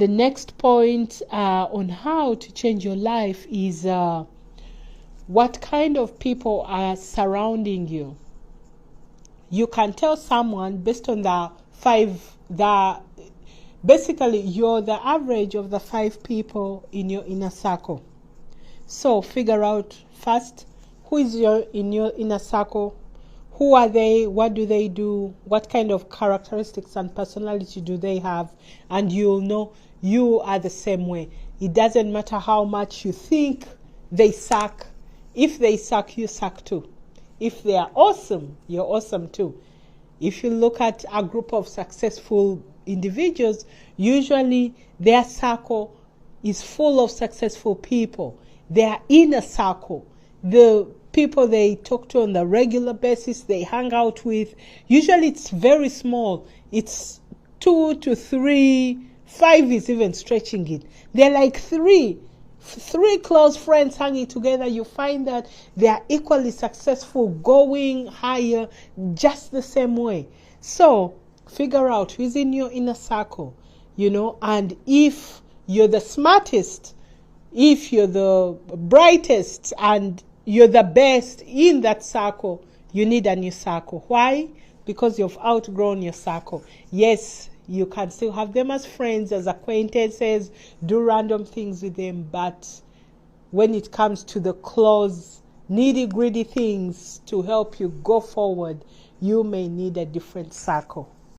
The next point on how to change your life is what kind of people are surrounding you. You can tell someone based on basically you're the average of the 5 people in your inner circle. So figure out first who is in your inner circle, who are they, what do they do, what kind of characteristics and personality do they have, and you'll know you are the same way. It doesn't matter how much you think they suck. If they suck, you suck too. If they are awesome, you're awesome too. If you look at a group of successful individuals, usually their circle is full of successful people. Their inner circle, the people they talk to on a regular basis, they hang out with, usually it's very small. It's 2 to 3, 5 is even stretching it. They're like three close friends hanging together. You find that they are equally successful, going higher, just the same way. So figure out who's in your inner circle, and if you're the smartest, if you're the brightest, and you're the best in that circle, you need a new circle. Why? Because you've outgrown your circle. Yes, you can still have them as friends, as acquaintances, do random things with them, but when it comes to the close, nitty-gritty things to help you go forward, you may need a different circle.